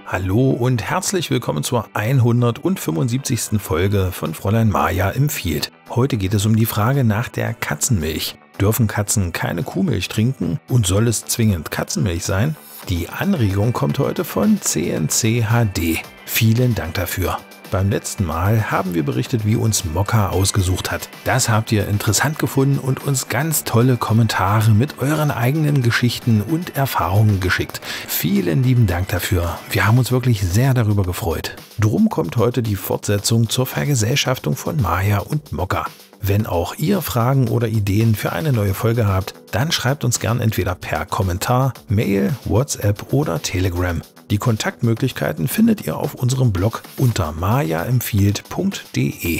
Hallo und herzlich willkommen zur 175. Folge von Fräulein Maja empfiehlt. Heute geht es um die Frage nach der Katzenmilch. Dürfen Katzen keine Kuhmilch trinken und soll es zwingend Katzenmilch sein? Die Anregung kommt heute von CNCHD. Vielen Dank dafür. Beim letzten Mal haben wir berichtet, wie uns Mokka ausgesucht hat. Das habt ihr interessant gefunden und uns ganz tolle Kommentare mit euren eigenen Geschichten und Erfahrungen geschickt. Vielen lieben Dank dafür. Wir haben uns wirklich sehr darüber gefreut. Drum kommt heute die Fortsetzung zur Vergesellschaftung von Maja und Mokka. Wenn auch ihr Fragen oder Ideen für eine neue Folge habt, dann schreibt uns gern entweder per Kommentar, Mail, WhatsApp oder Telegram. Die Kontaktmöglichkeiten findet ihr auf unserem Blog unter majaempfiehlt.de.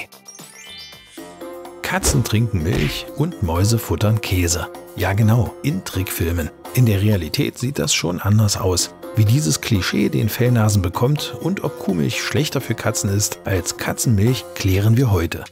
Katzen trinken Milch und Mäuse futtern Käse. Ja genau, in Trickfilmen. In der Realität sieht das schon anders aus. Wie dieses Klischee den Fellnasen bekommt und ob Kuhmilch schlechter für Katzen ist als Katzenmilch, klären wir heute.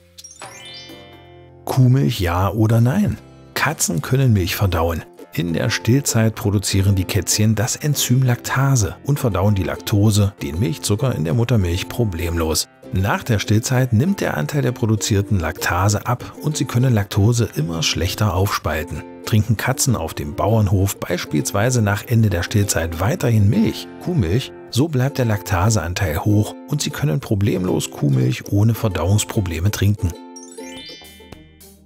Kuhmilch ja oder nein? Katzen können Milch verdauen. In der Stillzeit produzieren die Kätzchen das Enzym Laktase und verdauen die Laktose, den Milchzucker in der Muttermilch, problemlos. Nach der Stillzeit nimmt der Anteil der produzierten Laktase ab und sie können Laktose immer schlechter aufspalten. Trinken Katzen auf dem Bauernhof beispielsweise nach Ende der Stillzeit weiterhin Milch, Kuhmilch, so bleibt der Laktaseanteil hoch und sie können problemlos Kuhmilch ohne Verdauungsprobleme trinken.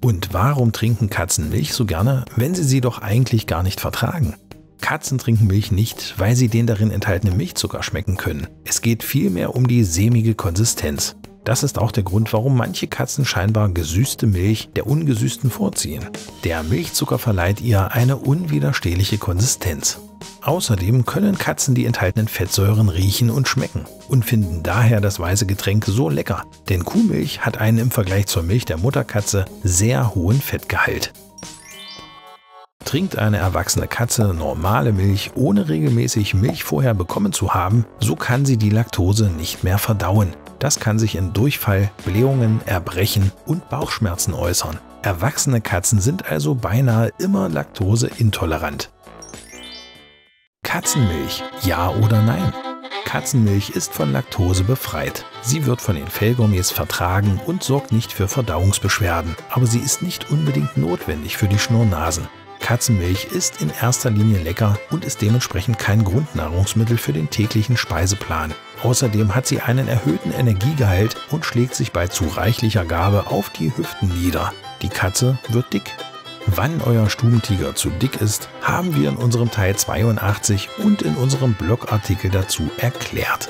Und warum trinken Katzen Milch so gerne, wenn sie doch eigentlich gar nicht vertragen? Katzen trinken Milch nicht, weil sie den darin enthaltenen Milchzucker schmecken können. Es geht vielmehr um die sämige Konsistenz. Das ist auch der Grund, warum manche Katzen scheinbar gesüßte Milch der ungesüßten vorziehen. Der Milchzucker verleiht ihr eine unwiderstehliche Konsistenz. Außerdem können Katzen die enthaltenen Fettsäuren riechen und schmecken und finden daher das weiße Getränk so lecker, denn Kuhmilch hat einen im Vergleich zur Milch der Mutterkatze sehr hohen Fettgehalt. Trinkt eine erwachsene Katze normale Milch, ohne regelmäßig Milch vorher bekommen zu haben, so kann sie die Laktose nicht mehr verdauen. Das kann sich in Durchfall, Blähungen, Erbrechen und Bauchschmerzen äußern. Erwachsene Katzen sind also beinahe immer laktoseintolerant. Katzenmilch, ja oder nein? Katzenmilch ist von Laktose befreit. Sie wird von den Fellgummis vertragen und sorgt nicht für Verdauungsbeschwerden, aber sie ist nicht unbedingt notwendig für die Schnurrnasen. Katzenmilch ist in erster Linie lecker und ist dementsprechend kein Grundnahrungsmittel für den täglichen Speiseplan. Außerdem hat sie einen erhöhten Energiegehalt und schlägt sich bei zu reichlicher Gabe auf die Hüften nieder. Die Katze wird dick. Wann euer Stubentiger zu dick ist, haben wir in unserem Teil 82 und in unserem Blogartikel dazu erklärt.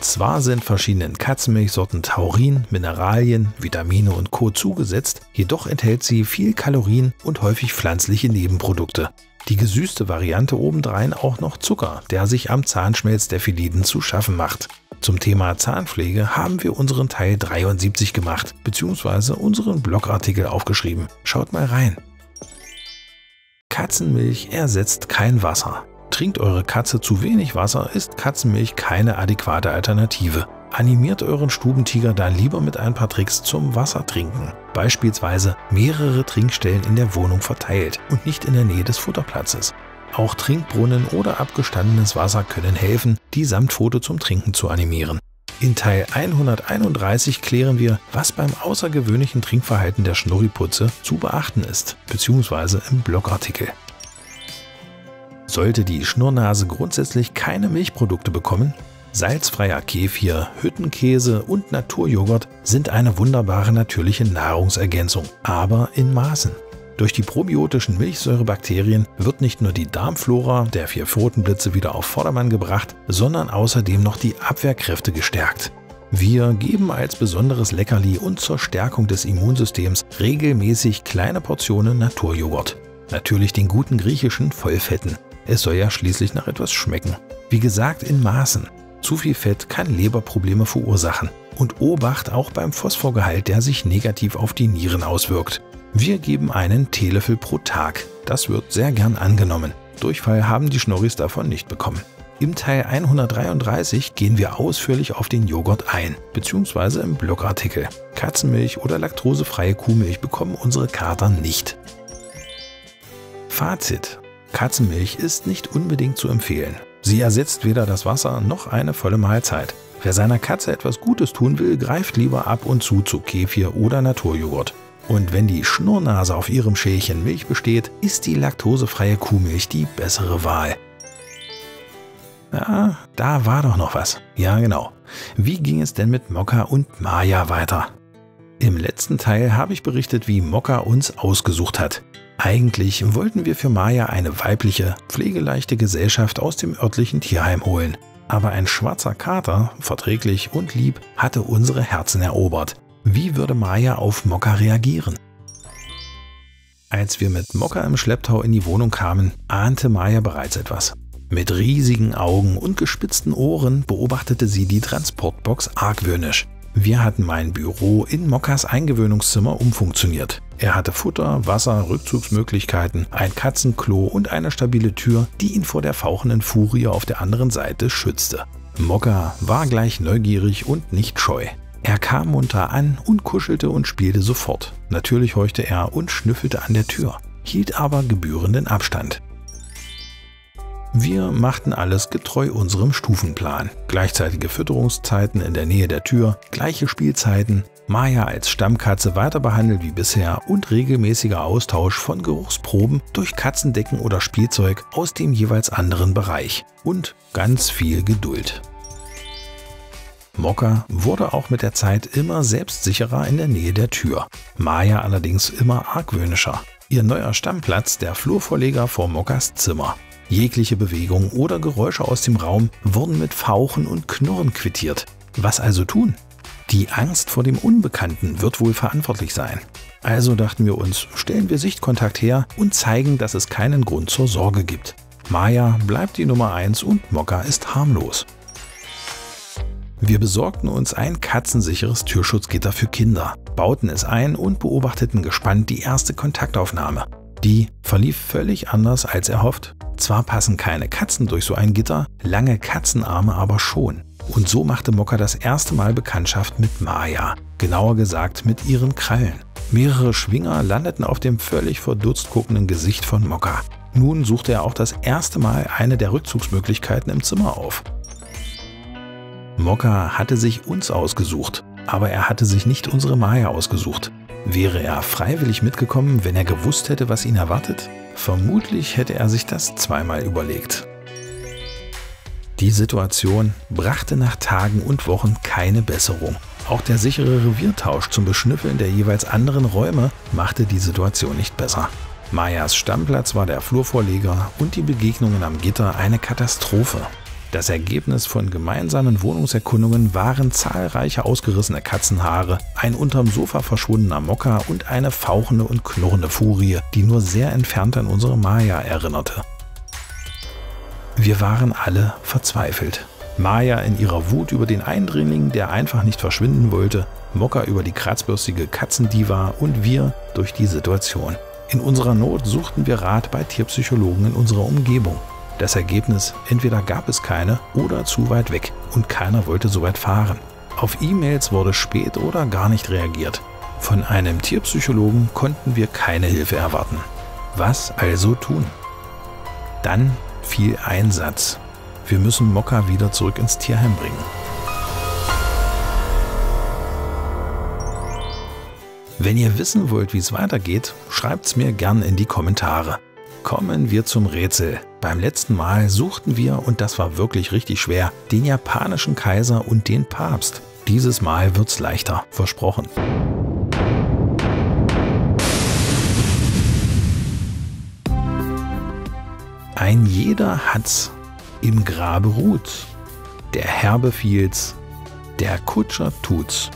Zwar sind verschiedenen Katzenmilchsorten Taurin, Mineralien, Vitamine und Co. zugesetzt, jedoch enthält sie viel Kalorien und häufig pflanzliche Nebenprodukte. Die gesüßte Variante obendrein auch noch Zucker, der sich am Zahnschmelz der Feliden zu schaffen macht. Zum Thema Zahnpflege haben wir unseren Teil 73 gemacht, bzw. unseren Blogartikel aufgeschrieben. Schaut mal rein. Katzenmilch ersetzt kein Wasser. Trinkt eure Katze zu wenig Wasser, ist Katzenmilch keine adäquate Alternative. Animiert euren Stubentiger dann lieber mit ein paar Tricks zum Wassertrinken. Beispielsweise mehrere Trinkstellen in der Wohnung verteilt und nicht in der Nähe des Futterplatzes. Auch Trinkbrunnen oder abgestandenes Wasser können helfen, die Samtpfote zum Trinken zu animieren. In Teil 131 klären wir, was beim außergewöhnlichen Trinkverhalten der Schnurriputze zu beachten ist, bzw. im Blogartikel. Sollte die Schnurrnase grundsätzlich keine Milchprodukte bekommen? Salzfreier Kefir, Hüttenkäse und Naturjoghurt sind eine wunderbare natürliche Nahrungsergänzung, aber in Maßen. Durch die probiotischen Milchsäurebakterien wird nicht nur die Darmflora der 4 Pfotenblitze wieder auf Vordermann gebracht, sondern außerdem noch die Abwehrkräfte gestärkt. Wir geben als besonderes Leckerli und zur Stärkung des Immunsystems regelmäßig kleine Portionen Naturjoghurt. Natürlich den guten griechischen Vollfetten. Es soll ja schließlich nach etwas schmecken. Wie gesagt, in Maßen. Zu viel Fett kann Leberprobleme verursachen. Und Obacht auch beim Phosphorgehalt, der sich negativ auf die Nieren auswirkt. Wir geben einen Teelöffel pro Tag. Das wird sehr gern angenommen. Durchfall haben die Schnorris davon nicht bekommen. Im Teil 133 gehen wir ausführlich auf den Joghurt ein, beziehungsweise im Blogartikel. Katzenmilch oder laktosefreie Kuhmilch bekommen unsere Kater nicht. Fazit: Katzenmilch ist nicht unbedingt zu empfehlen. Sie ersetzt weder das Wasser noch eine volle Mahlzeit. Wer seiner Katze etwas Gutes tun will, greift lieber ab und zu Kefir oder Naturjoghurt. Und wenn die Schnurrnase auf ihrem Schälchen Milch besteht, ist die laktosefreie Kuhmilch die bessere Wahl. Ja, da war doch noch was. Ja, genau. Wie ging es denn mit Mokka und Maya weiter? Im letzten Teil habe ich berichtet, wie Mokka uns ausgesucht hat. Eigentlich wollten wir für Maya eine weibliche, pflegeleichte Gesellschaft aus dem örtlichen Tierheim holen. Aber ein schwarzer Kater, verträglich und lieb, hatte unsere Herzen erobert. Wie würde Maya auf Mokka reagieren? Als wir mit Mokka im Schlepptau in die Wohnung kamen, ahnte Maya bereits etwas. Mit riesigen Augen und gespitzten Ohren beobachtete sie die Transportbox argwöhnisch. Wir hatten mein Büro in Mokkas Eingewöhnungszimmer umfunktioniert. Er hatte Futter, Wasser, Rückzugsmöglichkeiten, ein Katzenklo und eine stabile Tür, die ihn vor der fauchenden Furie auf der anderen Seite schützte. Mokka war gleich neugierig und nicht scheu. Er kam munter an und kuschelte und spielte sofort. Natürlich horchte er und schnüffelte an der Tür, hielt aber gebührenden Abstand. Wir machten alles getreu unserem Stufenplan. Gleichzeitige Fütterungszeiten in der Nähe der Tür, gleiche Spielzeiten, Maya als Stammkatze weiter behandelt wie bisher und regelmäßiger Austausch von Geruchsproben durch Katzendecken oder Spielzeug aus dem jeweils anderen Bereich. Und ganz viel Geduld. Mokka wurde auch mit der Zeit immer selbstsicherer in der Nähe der Tür. Maya allerdings immer argwöhnischer. Ihr neuer Stammplatz der Flurvorleger vor Mokkas Zimmer. Jegliche Bewegung oder Geräusche aus dem Raum wurden mit Fauchen und Knurren quittiert. Was also tun? Die Angst vor dem Unbekannten wird wohl verantwortlich sein. Also dachten wir uns, stellen wir Sichtkontakt her und zeigen, dass es keinen Grund zur Sorge gibt. Maya bleibt die Nummer 1 und Mokka ist harmlos. Wir besorgten uns ein katzensicheres Türschutzgitter für Kinder, bauten es ein und beobachteten gespannt die erste Kontaktaufnahme. Die verlief völlig anders als erhofft. Zwar passen keine Katzen durch so ein Gitter, lange Katzenarme aber schon. Und so machte Mokka das erste Mal Bekanntschaft mit Maya, genauer gesagt mit ihren Krallen. Mehrere Schwinger landeten auf dem völlig verdutzt guckenden Gesicht von Mokka. Nun suchte er auch das erste Mal eine der Rückzugsmöglichkeiten im Zimmer auf. Mokka hatte sich uns ausgesucht, aber er hatte sich nicht unsere Maya ausgesucht. Wäre er freiwillig mitgekommen, wenn er gewusst hätte, was ihn erwartet? Vermutlich hätte er sich das zweimal überlegt. Die Situation brachte nach Tagen und Wochen keine Besserung. Auch der sichere Reviertausch zum Beschnüffeln der jeweils anderen Räume machte die Situation nicht besser. Mayas Stammplatz war der Flurvorleger und die Begegnungen am Gitter eine Katastrophe. Das Ergebnis von gemeinsamen Wohnungserkundungen waren zahlreiche ausgerissene Katzenhaare, ein unterm Sofa verschwundener Mokka und eine fauchende und knurrende Furie, die nur sehr entfernt an unsere Maya erinnerte. Wir waren alle verzweifelt. Maya in ihrer Wut über den Eindringling, der einfach nicht verschwinden wollte, Mokka über die kratzbürstige Katzendiva und wir durch die Situation. In unserer Not suchten wir Rat bei Tierpsychologen in unserer Umgebung. Das Ergebnis: entweder gab es keine oder zu weit weg und keiner wollte so weit fahren. Auf E-Mails wurde spät oder gar nicht reagiert. Von einem Tierpsychologen konnten wir keine Hilfe erwarten. Was also tun? Dann fiel ein Satz: Wir müssen Mokka wieder zurück ins Tierheim bringen. Wenn ihr wissen wollt, wie es weitergeht, schreibt's mir gern in die Kommentare. Kommen wir zum Rätsel. Beim letzten Mal suchten wir, und das war wirklich richtig schwer, den japanischen Kaiser und den Papst. Dieses Mal wird's leichter, versprochen. Ein jeder hat's, im Grabe ruht's. Der Herr befiehlt's, der Kutscher tut's.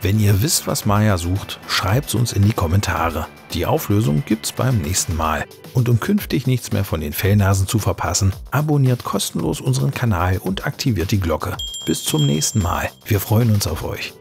Wenn ihr wisst, was Maya sucht, schreibt's uns in die Kommentare. Die Auflösung gibt's beim nächsten Mal. Und um künftig nichts mehr von den Fellnasen zu verpassen, abonniert kostenlos unseren Kanal und aktiviert die Glocke. Bis zum nächsten Mal. Wir freuen uns auf euch.